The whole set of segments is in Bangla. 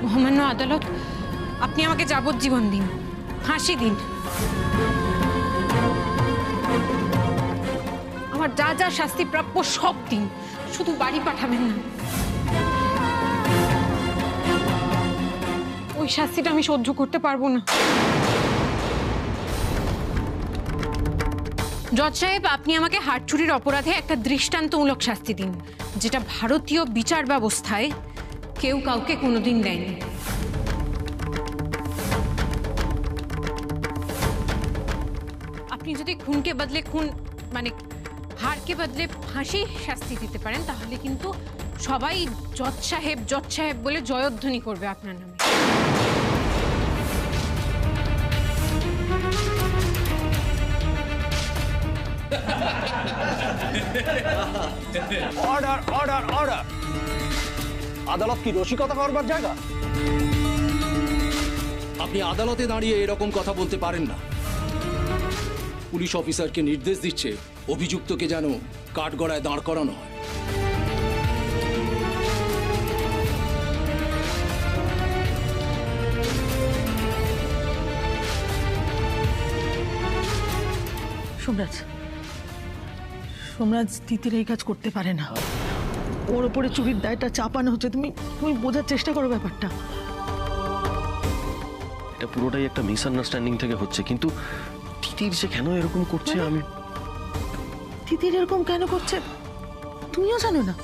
মহামান্য আদালত, আপনি আমাকে যাবজ্জীবন দিন, ফাঁসি দিন। আমার যা যা শাস্তি প্রাপ্য সব দিন, শুধু বাড়ি পাঠাবেন না। ওই শাস্তিটা আমি সহ্য করতে পারবো না। জজ সাহেব, আপনি আমাকে হাট চুরির অপরাধে একটা দৃষ্টান্তমূলক শাস্তি দিন, যেটা ভারতীয় বিচার ব্যবস্থায় কেউ কাউকে কোনোদিন দেয়নি। আপনি যদি খুনকে বদলে খুন, মানে হারকে বদলে ফাঁসি শাস্তি দিতে পারেন, তাহলে কিন্তু সবাই জজ সাহেব বলে জয়ধ্বনি করবে আপনার নামে। Order order order. আদালত কি রসিকতা করবার জায়গা? আপনি আদালতে দাঁড়িয়ে এরকম কথা বলতে পারেন না। পুলিশ অফিসারকে নির্দেশ দিচ্ছে অভিযুক্তকে যেন কাঠগড়ায় দাঁড় করানো হয়। সোমরাজ তিতির এই কাজ করতে পারে না। ওর ওপরে চুরির দায়টা চাপানো হচ্ছে। তুমি বোঝার চেষ্টা করো ব্যাপারটা। এটা পুরোটাই একটা মিসআন্ডারস্ট্যান্ডিং থেকে হচ্ছে, কিন্তু তিতির যে কেন এরকম করছে আমি তিতির এরকম কেন করছে তুমিও জানো না?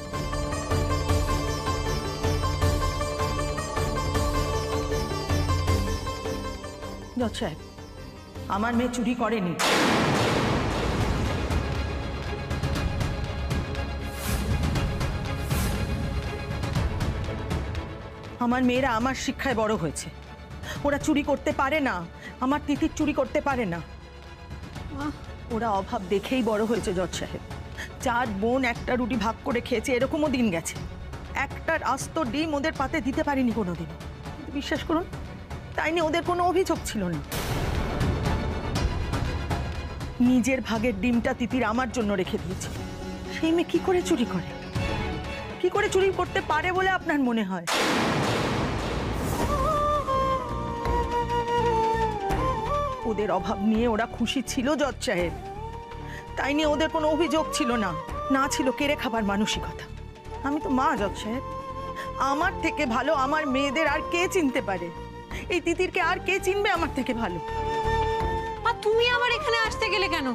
জজ সাহেব, আমার মেয়ে চুরি করেনি। আমার মেয়েরা আমার শিক্ষায় বড় হয়েছে। ওরা চুরি করতে পারে না। আমার তিতির চুরি করতে পারে না। ওরা অভাব দেখেই বড় হয়েছে জজ সাহেব। 4 বোন একটা রুটি ভাগ করে খেয়েছে, এরকমও দিন গেছে। একটা আস্ত ডিম ওদের পাতে দিতে পারিনি কোনোদিন। বিশ্বাস করুন, তাই নিয়ে ওদের কোনো অভিযোগ ছিল না। নিজের ভাগের ডিমটা তিতির আমার জন্য রেখে দিয়েছে। সেই মেয়ে কি করে চুরি করে? কি করে চুরি করতে পারে বলে আপনার মনে হয়? ওদের অভাব নিয়ে ওরা খুশি ছিল জজ সাহেব। তাই নিয়ে ওদের কোনো অভিযোগ ছিল না। না ছিল কেড়ে খাবার মানসিকতা। আমি তো মা জজ সাহেব। আমার থেকে ভালো আমার মেয়েদের আর কে চিনতে পারে? এই তিতিরকে আর কে চিনবে আমার থেকে ভালো? আর তুমি আমার এখানে আসতে গেলে কেন?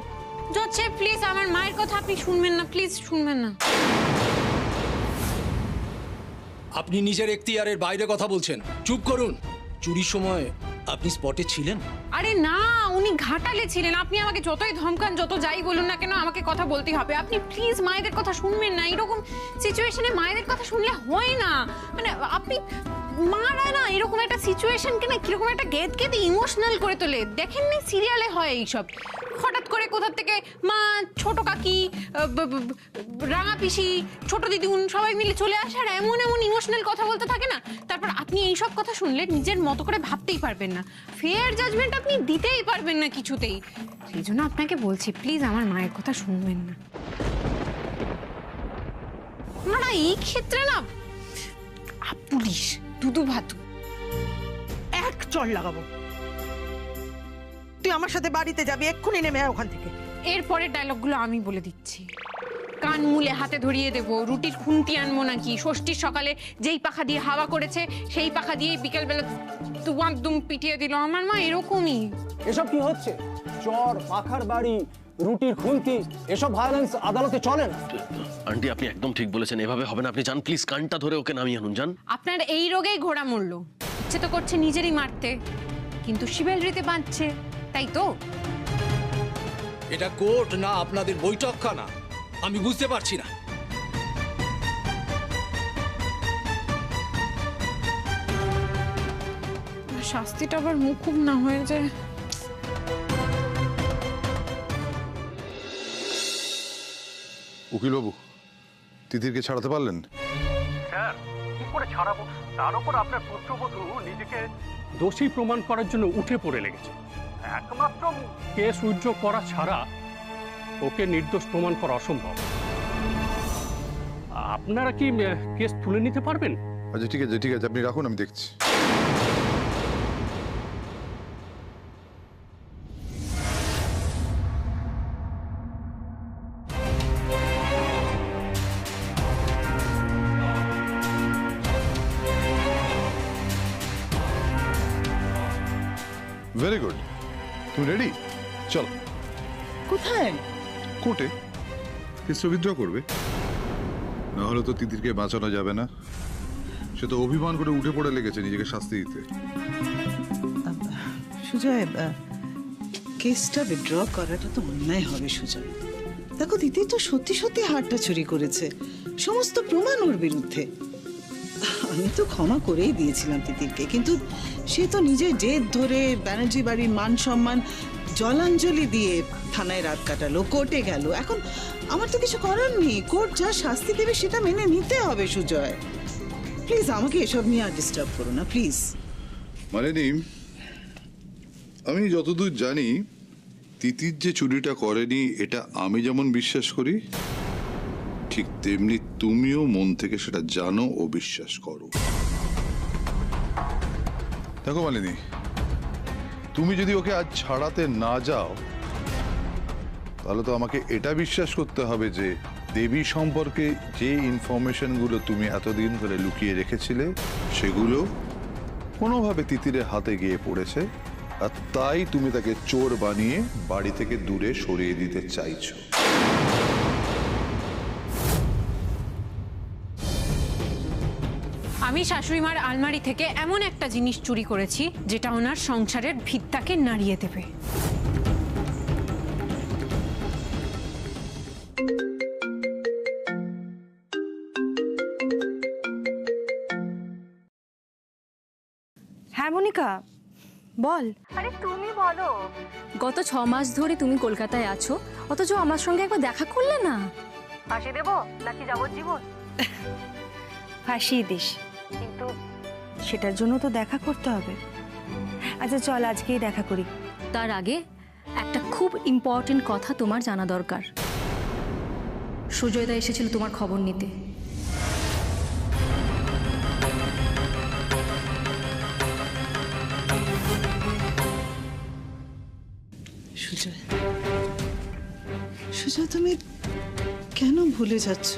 জজ সাহেব প্লিজ, আমার মায়ের কথা আপনি শুনবেন না, প্লিজ শুনবেন না। আপনি নিজের এখতিয়ারের বাইরে কথা বলছেন। চুপ করুন। চুরির সময় আপনি স্পটে ছিলেন? আরে না, উনি ঘাটালে ছিলেন। আপনি আমাকে যতই ধমকান, যত যাই বলুন না কেন, আমাকে কথা বলতেই হবে। আপনি প্লিজ মায়েদের কথা শুনবেন না। এরকম সিচুয়েশনে মায়েদের কথা শুনলে হয় না। মানে আপনি মারা না এরকম একটা সিচুয়েশনকে না কিরকম একটা গেদগেদে ইমোশনাল করে তোলে। দেখেননি সিরিয়ালে হয় এইসব। হঠাৎ করে কোথা থেকে মা, ছোট কাকি, রাঙা পিসি, ছোট দিদিগুন সবাই মিলে চলে আসে আর এমন এমন ইমোশনাল কথা বলতে থাকে না। তারপর আপনি এইসব কথা শুনলে নিজের মতো করে ভাবতেই পারবেন না, ফেয়ার জাজমেন্ট আপনি দিতেই পারবেন না কিছুতেই। সেই জন্য আপনাকে বলছি প্লিজ আমার মায়ের কথা শুনবেন না। না এই ক্ষেত্রে না পুলিশ দুদু ভাতু এক চড় লাগাবো। তুই আমার সাথে বাড়িতে যাবি, এক্ষুনি নেমে আয় ওখান থেকে। এরপরের ডায়লগগুলো আমি বলে দিচ্ছি। কান মুলে হাতে ধরিয়ে দেব, রুটির খুন্তি আনবো নাকি, ষষ্ঠীর সকালে যেই পাখা দিয়ে হাওয়া করেছে সেই পাখা দিয়ে বিকেলবেলা দুম পিটিয়ে দিল আমার মা। এরকমই। এসব কি হচ্ছে? চর, পাখার বাড়ি, রুটির খুন্তি, এসব ভায়োলেন্স আদালতে চলে না। আন্টি আপনি একদম ঠিক বলেছেন, এভাবে হবে না। আপনি যান প্লিজ, কানটা ধরে ওকে নামিয়ে আনুন। যান। আপনার এই রোগেই ঘোড়া মরলো। ইচ্ছে তো করছে নিজেরই মারতে, কিন্তু শিবেলরিতে বাঁধছে, তাই তো? এটা কোর্ট না আপনাদের বৈঠকখানা, আমি বুঝতে পারছি না। শাস্তিটা আবার মুকুব না হয়ে যায়। উকিলবাবু, তিতিরকে ছাড়াতে পারলেন? স্যার, কি করে ছাড়াবো? তার উপর আপনার পুত্রবধূ নিজেকে দোষী প্রমাণ করার জন্য উঠে পড়ে লেগেছে। একমাত্র কেস উইথড্র করা ছাড়া ওকে নির্দোষ প্রমাণ করা অসম্ভব। আপনারা কি কেস তুলে নিতে পারবেন? আচ্ছা ঠিক আছে ঠিক আছে, আপনি রাখুন, আমি দেখছি। ভেরি গুড, তুমি রেডি? চলো। কোথায়? কোর্টে কেস উইথড্র করবে, না হলে তো তিতিরকে বাঁচানো যাবে না। সে তো অভিমান করে উঠে পড়ে লেগেছে নিজেকে শাস্তি দিতে। সুজয়, কেসটা উইথড্র করাটা তো অন্যায় হবে সুজয়। দেখো দিদি তো সত্যি সত্যি হারটা চুরি করেছে, সমস্ত প্রমাণ ওর বিরুদ্ধে। আমি তো ক্ষমা করেই দিয়েছিলাম তিতিরকে, কিন্তু সে তো নিজের জেদ ধরে ব্যানার্জি বাড়ির মান সম্মান জলাঞ্জলি দিয়ে থানায় রাত কাটালো, কোর্টে গেল। এখন আমার তো কিছু করার নেই, কোর্ট যা শাস্তি দেবে সেটা মেনে নিতে হবে সুজয়। প্লিজ আমাকে এসব নিয়ে আর ডিস্টার্ব করো না প্লিজ। মালিনী, আমি যতদূর জানি তিতির যে চুরিটা করেনি এটা আমি যেমন বিশ্বাস করি, ঠিক তেমনি তুমিও মন থেকে সেটা জানো ও বিশ্বাস করো। দেখো মালিনী, তুমি যদি ওকে আজ ছাড়াতে না যাও তাহলে তো আমাকে এটা বিশ্বাস করতে হবে যে দেবী সম্পর্কে যে ইনফরমেশনগুলো তুমি এতদিন ধরে লুকিয়ে রেখেছিলে সেগুলো কোনোভাবে তিতিরের হাতে গিয়ে পড়েছে, আর তাই তুমি তাকে চোর বানিয়ে বাড়ি থেকে দূরে সরিয়ে দিতে চাইছো। আমি শাশুড়িমার আলমারি থেকে এমন একটা জিনিস চুরি করেছি যেটা ওনার সংসারের ভিতটাকে নাড়িয়ে দেবে। হ্যাঁ মনিকা বল। আরে তুমি বলো, গত 6 মাস ধরে তুমি কলকাতায় আছো, অথচ আমার সঙ্গে একবার দেখা করলে না। ফাঁসি দেবো নাকি যাবজ্জীবন? ফাঁসিয়ে দিস, কিন্তু সেটার জন্য তো দেখা করতে হবে। আচ্ছা চল আজকেই দেখা করি। তার আগে একটা খুব ইম্পর্টেন্ট কথা তোমার জানা দরকার। সুজয়দা এসেছিল তোমার খবর নিতে। সুজয়, সুজয় তুমি কেন ভুলে যাচ্ছ?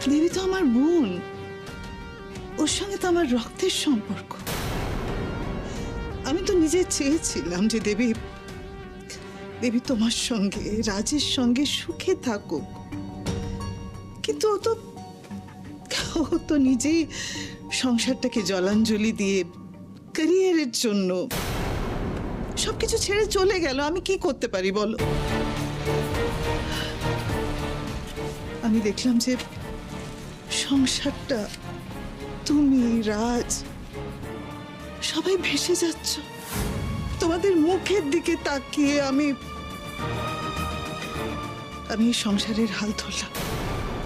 দেবী তো আমার বোন, ওর সঙ্গে তো আমার রক্তের সম্পর্ক। আমি তো নিজে চেয়েছিলাম যে দেবী তোমার সঙ্গে রাজের সঙ্গে সুখে থাকুক, কিন্তু ও তো নিজেই সংসারটাকে জলাঞ্জলি দিয়ে ক্যারিয়ারের জন্য সবকিছু ছেড়ে চলে গেল। আমি কি করতে পারি বলো? আমি দেখলাম যে সংসারটা, তুমি, রাজ, সবাই ভেসে যাচ্ছ। তোমাদের মুখের দিকে তাকিয়ে আমি এই সংসারের হাল ধরলাম,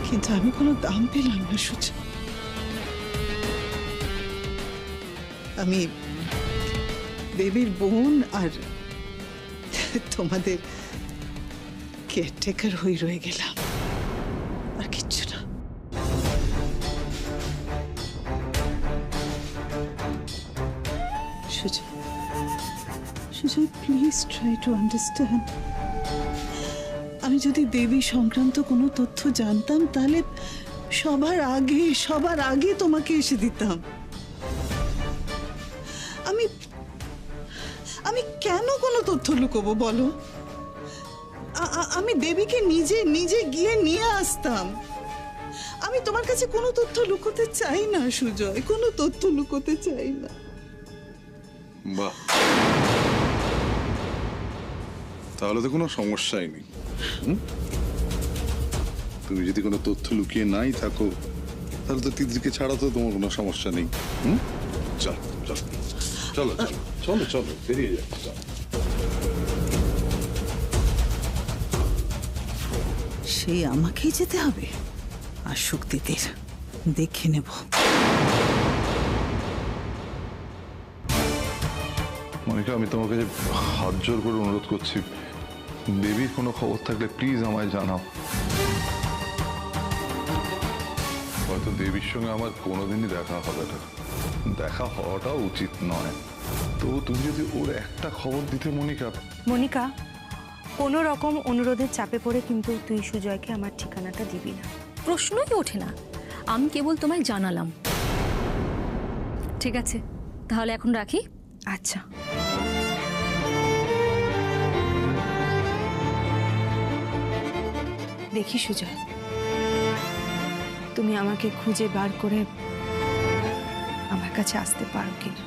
কিন্তু আমি কোনো দাম পেলাম না সুজয়। আমি দেবীর বোন আর তোমাদের কেয়ারটেকার হয়ে রয়ে গেলাম, আর কিচ্ছু না। Sujoy, Sujoy please try to understand. আমি যদি দেবী সংক্রান্ত কোনো তথ্য জানতাম তাহলে সবার আগে তোমাকে এসে দিতাম। আমি কেন কোনো তথ্য লুকোবো বলো? আমি দেবীকে নিজে গিয়ে নিয়ে আসতাম। আমি তোমার কাছে কোনো তথ্য লুকোতে চাই না সুজয়, কোনো তথ্য লুকোতে চাই না। বাহ, তাহলে তো কোনো সমস্যাই নেই। তুমি যদি কোনো তথ্য লুকিয়ে নাই থাকো তাহলে তো তিতিরকে ছাড়া তো তোমার কোনো সমস্যা নেই। চলো চলো চলো চলো চলো বেরিয়ে যাচ্ছে। সেই আমাকেই যেতে হবে, আর শক্তিদের দেখে নেব। মনিকা, আমি তোমাকে যে হাত জোর করে অনুরোধ করছি, দেবীর কোনো খবর থাকলে প্লিজ আমায় জানাও। হয়তো দেবীর সঙ্গে আমার কোনোদিনই দেখা হবে না, দেখা হওয়াটাও উচিত নয়। তো তুমি যদি ওর একটা খবর দিতে মনিকা। মনিকা, কোনো রকম অনুরোধের চাপে পড়ে কিন্তু তুই সুজয়কে আমার ঠিকানাটা দিবি না, প্রশ্নই ওঠে না। আমি কেবল তোমায় জানালাম। ঠিক আছে, তাহলে এখন রাখি। আচ্ছা। দেখি সুজয়, তুমি আমাকে খুঁজে বার করে আমার কাছে আসতে পারো কিনা।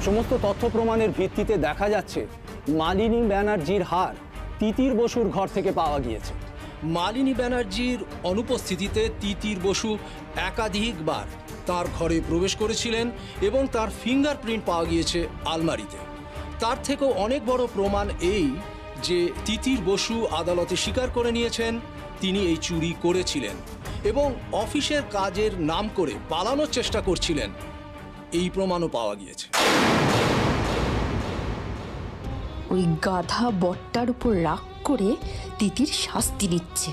সমস্ত তথ্য প্রমাণের ভিত্তিতে দেখা যাচ্ছে মালিনী ব্যানার্জির হার তিতির বসুর ঘর থেকে পাওয়া গিয়েছে। মালিনী ব্যানার্জির অনুপস্থিতিতে তিতির বসু একাধিকবার তার ঘরে প্রবেশ করেছিলেন এবং তার ফিঙ্গারপ্রিন্ট পাওয়া গিয়েছে আলমারিতে। তার থেকেও অনেক বড় প্রমাণ এই যে তিতির বসু আদালতে স্বীকার করে নিয়েছেন তিনি এই চুরি করেছিলেন এবং অফিসের কাজের নাম করে পালানোর চেষ্টা করছিলেন, এই প্রমাণও পাওয়া গিয়েছে। ওই গাধা বটটার উপর রাগ করে তিতির শাস্তি নিচ্ছে।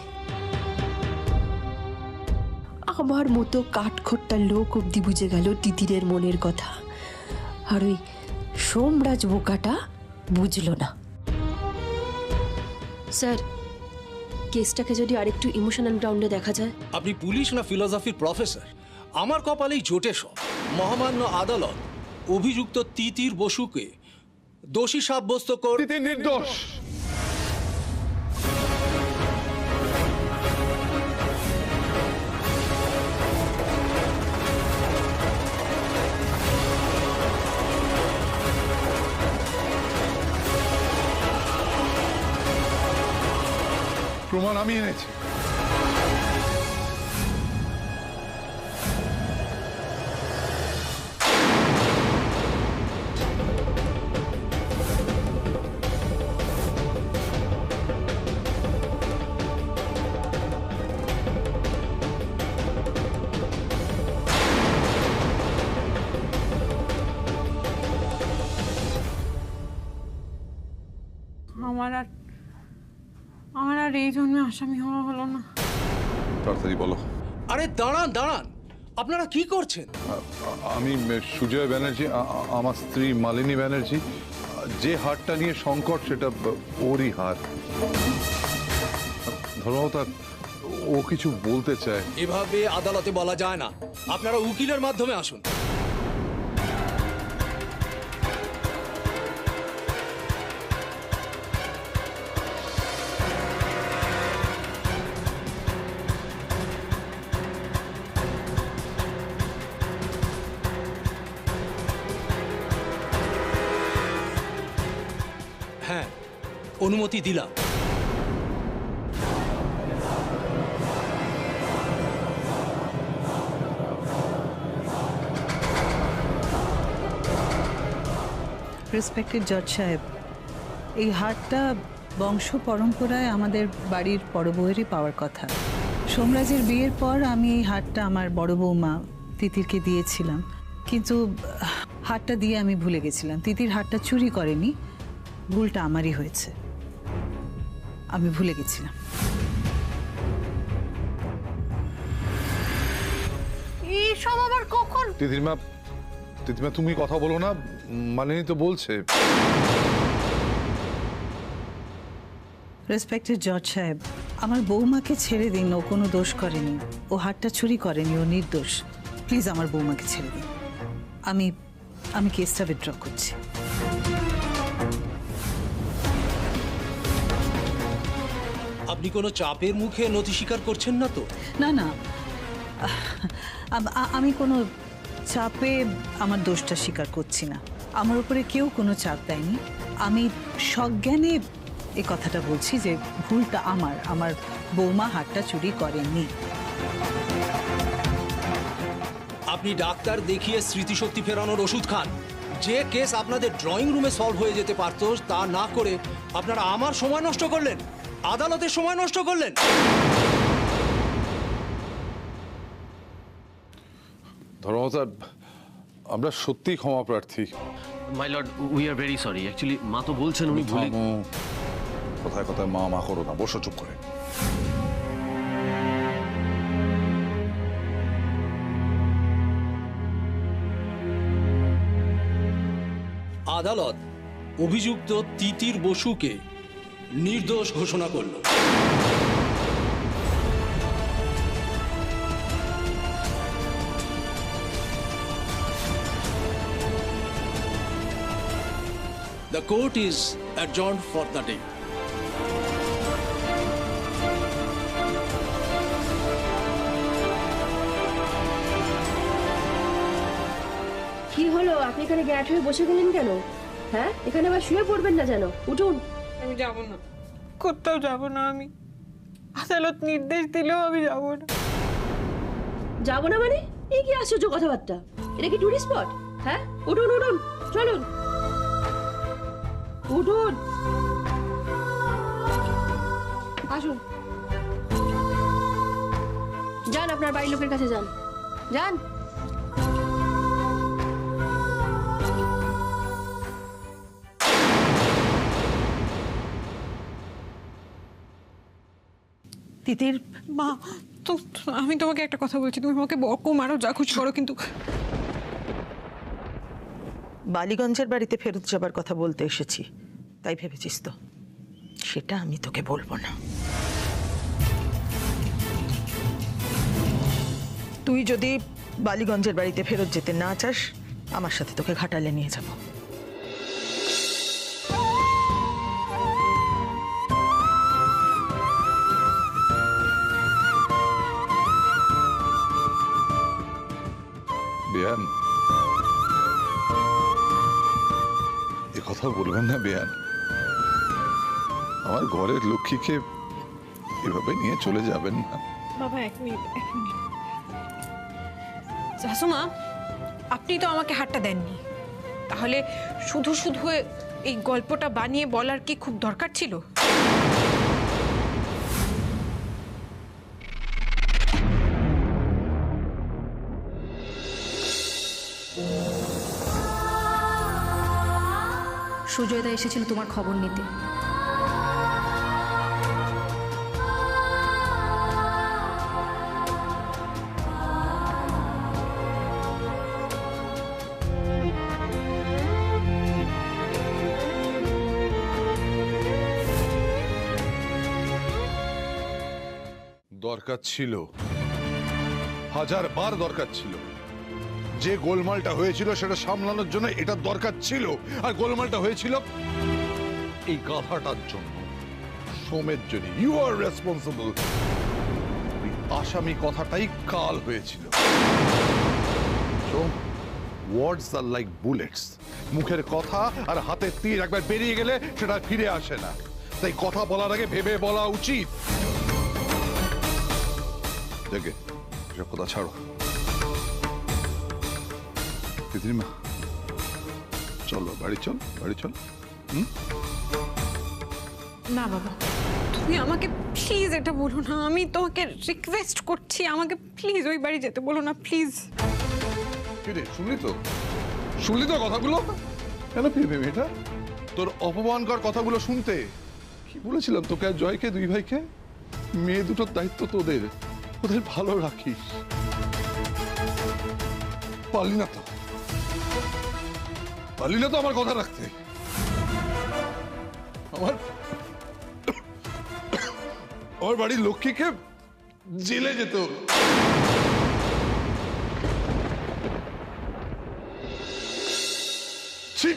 আমার মতো কাঠখোট্টা লোক অব্দি বুঝে গেল তিতিরের মনের কথা, আর ওই সোমরাজ বোকাটা বুঝল না। স্যার, কেসটাকে যদি আরেকটু ইমোশনাল গ্রাউন্ডে দেখা যায়। আপনি পুলিশ না ফিলোসফির প্রফেসর? আমার কপালেই জোটে সব। মহামান্য আদালত অভিযুক্ত তিতির বসুকে দোষী সাব্যস্ত করে নির্দোষ। প্রমাণ আমি এনেছি। আমার আর এই জন্মে আসামি হওয়া হলো না। তাড়াতাড়ি বলো। আরে দাঁড়ান দাঁড়ান, আপনারা কি করছেন? আমি সুজয় ব্যানার্জি, আমার স্ত্রী মালিনী ব্যানার্জি। যে হারটা নিয়ে সংকট সেটা ওরই হার। ধর্মতার ও কিছু বলতে চায়। এভাবে আদালতে বলা যায় না, আপনারা উকিলের মাধ্যমে আসুন। হ্যাঁ, অনুমতি দিলাম। রেসপেক্টেড জজ সাহেব, এই হারটা বংশ পরম্পরায় আমাদের বাড়ির বড় বউয়েরই পাওয়ার কথা। সোমরাজের বিয়ের পর আমি এই হারটা আমার বড় বৌমা তিতিরকে দিয়েছিলাম, কিন্তু হারটা দিয়ে আমি ভুলে গেছিলাম। তিতির হারটা চুরি করেনি, ভুলটা আমারই হয়েছে, আমি ভুলে গেছিলাম। এইসব আবার কখন? তিতিমা তুমি কথা বলো না, মালিনী তো বলছে। রেসপেক্টেড জজ সাহেব, আমার বৌমাকে ছেড়ে দিন, ও কোনো দোষ করেনি, ও হারটা চুরি করেনি, ও নির্দোষ। প্লিজ আমার বৌমাকে ছেড়ে দিন। আমি কেসটা উইথড্র করছি। আপনি কোনো চাপের মুখে নথি স্বীকার করছেন না তো? না না, আমি কোনো চাপে আমার দোষটা স্বীকার করছি না। আমার উপরে কেউ কোনো চাপ দেয়নি। আমি সজ্ঞানে এই কথাটা বলছি যে ভুলটা আমার বৌমা হারটা চুরি করেনি। আপনি ডাক্তার দেখিয়ে স্মৃতিশক্তি ফেরানোর ওষুধ খান। যে কেস আপনাদের ড্রয়িং রুমে সলভ হয়ে যেতে পারত তা না করে আপনারা আমার সময় নষ্ট করলেন, আদালতের সময় নষ্ট করলেন। ধর্মতার আমরা সত্যি ক্ষমা প্রার্থী। My lord, we are very sorry. Actually মা তো বলছেন উনি ভুলে। কথায় কথায় মা করো না, বসো চুপ করে। আদালত অভিযুক্ত তিতির বসুকে নির্দোষ ঘোষণা করল। The court is adjourned for the day. কি হলো, আপনি এখানে গ্যাট হয়ে বসে গেলেন কেন? হ্যাঁ, এখানে আবার শুয়ে পড়বেন না যেন, উঠুন। আমি যাব না, কোথাও যাব না। আমি আদালত নির্দেশ দিলেও আমি যাব না। যাবো না মানে? এই কি আশ্চর্য কথাবার্তা? এটা কি টুরিস্ট স্পট? হ্যাঁ, উঠুন উঠুন, চলুন উঠুন, আসুন, যান আপনার বাড়ির লোকের কাছে যান, যান। তিতির মা, তো আমি তোমাকে একটা কথা বলছি, তুমি আমাকে বকো মারো যা খুশি করো, কিন্তু বালিগঞ্জের বাড়িতে ফেরত যাবার কথা বলতে এসেছি, তাই ভেবেছিস তো? সেটা আমি তোকে বলবো না। তুই যদি বালিগঞ্জের বাড়িতে ফেরত যেতে না চাস, আমার সাথে তোকে ঘাটালে নিয়ে যাব। বেয়ান, এ কথা বলবেন না বেয়ান। আমার ঘরের লক্ষ্মীকে এভাবে নিয়ে চলে যাবেন না। বাবা এক মিনিট। শাশুমা, আপনি তো আমাকে হাতটা দেননি, তাহলে শুধু শুধু এই গল্পটা বানিয়ে বলার কি খুব দরকার ছিল? সুজয়দা এসেছিল তোমার খবর নিতে। দরকার ছিল, 1000বার দরকার ছিল। যে গোলমালটা হয়েছিল সেটা সামলানোর জন্য এটা দরকার ছিল, আর গোলমালটা হয়েছিল এই গাধাটার জন্য, সোমের জন্য। You are responsible. আসামি কথাটাই কাল হয়েছিল। Som, words are like bullets. মুখের কথা আর হাতের তীর একবার বেরিয়ে গেলে সেটা ফিরে আসে না, তাই কথা বলার আগে ভেবে বলা উচিত। দেখে এসব কথা ছাড়ো। তিতিমা, চলো বাড়ি চল, বাড়ি চল। না বাবা, তুমি আমাকে প্লিজ এটা বলো না, আমি তোমাকে রিকোয়েস্ট করছি, আমাকে প্লিজ ওই বাড়ি যেতে বলো না, প্লিজ। কিরে, শুনলি তো? শুনলি তো কথাগুলো? কেন ফিরবে মেয়েটা? তোর অপমানকর কথাগুলো শুনতে কি বলেছিলাম তোকে আর জয়কে, দুই ভাইকে? মেয়ে দুটোর দায়িত্ব তোদের, ওদের ভালো রাখিস। পারলি না তো, পারলি না তো আমার কথা রাখতে। আমার বাড়ির লক্ষ্মীকে জেলে যেত। ছি!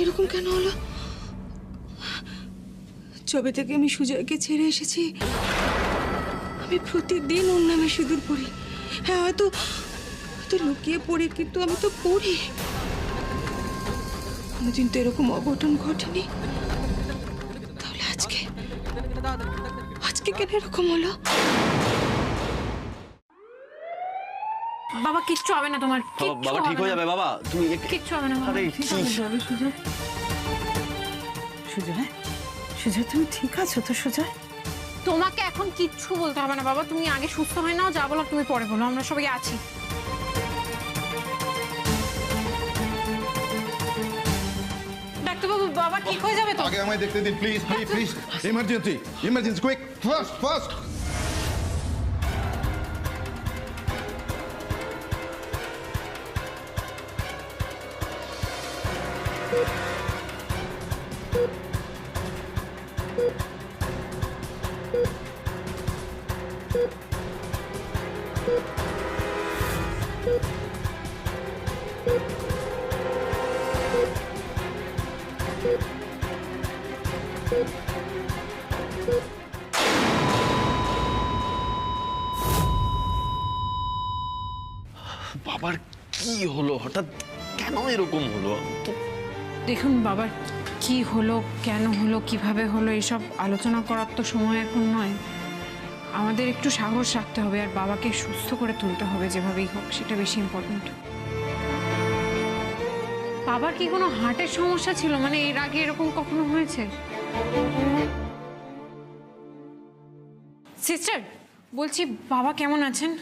এরকম কেন হলো? যবে থেকে আমি সুজয়কে ছেড়ে এসেছি, আমি প্রতিদিন ওর নামে সিঁদুর পড়ি। হ্যাঁ, হয়তো লুকিয়ে পড়ি, কিন্তু আমি তো পড়ি। কোনোদিন তো এরকম অঘটন ঘটেনি, তাহলে আজকে কেন এরকম হলো? বাবা কিচ্ছু হবে না তোমার, বাবা ঠিক হয়ে যাবে। বাবা তুমি কিচ্ছু হবে না, আরে ঠিক হয়ে যাবে সুজয়। সুজয়, সুজয় তুমি ঠিক আছো তো সুজয়? তোমাকে এখন কিচ্ছু বলতে হবে না বাবা, তুমি আগে সুস্থ হয়ে নাও, যা বলো তুমি পরে বলো, আমরা সবাই আছি। ডাক্তারবাবু, বাবা ঠিক হয়ে যাবে তো? আগে আমায় দেখতে দিন please, please, please. Emergency, emergency, quick, fast, fast. বাবার কি হলো হঠাৎ, কেন এরকম হলো? তো দেখুন বাবার কি হলো, কেন হলো, কিভাবে হলো, এসব আলোচনা করার তো সময় এখন নয়। আমাদের একটু সাহস রাখতে হবে আর বাবাকে সুস্থ করে তুলতে হবে যেভাবেই হোক, সেটা বেশি ইম্পর্টেন্ট। বাবার কি কোনো হার্টের সমস্যা ছিল? মানে এর আগে এরকম কখনো হয়েছে? সিস্টার বলছি, বাবা কেমন আছেন?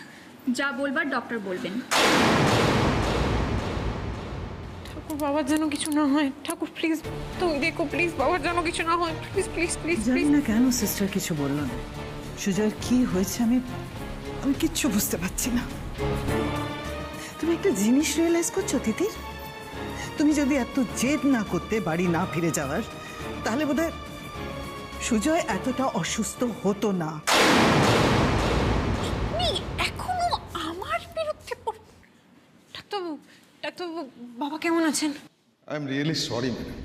যা বলবার ডক্টর বলবেন। ঠাকুর, বাবার যেন কিছু না হয়। ঠাকুর প্লিজ তুমি দেখো, প্লিজ বাবার যেন কিছু না হয়, প্লিজ প্লিজ প্লিজ জানি প্লিজ। না কেন সিস্টার কিছু বললো না। সুজয়ের কি হয়েছে আমি কিচ্ছু বুঝতে পারছি না। তুমি একটা জিনিস রিয়েলাইজ করছো তিতির? তুমি যদি এত জেদ না করতে বাড়ি না ফিরে যাওয়ার, তাহলে বোধহয় সুজয় এতটা অসুস্থ হতো না। এখনো আমার বিরুদ্ধে ডাক্তারবাবু, ডাক্তারবাবু বাবা কেমন আছেন? I am really sorry madam.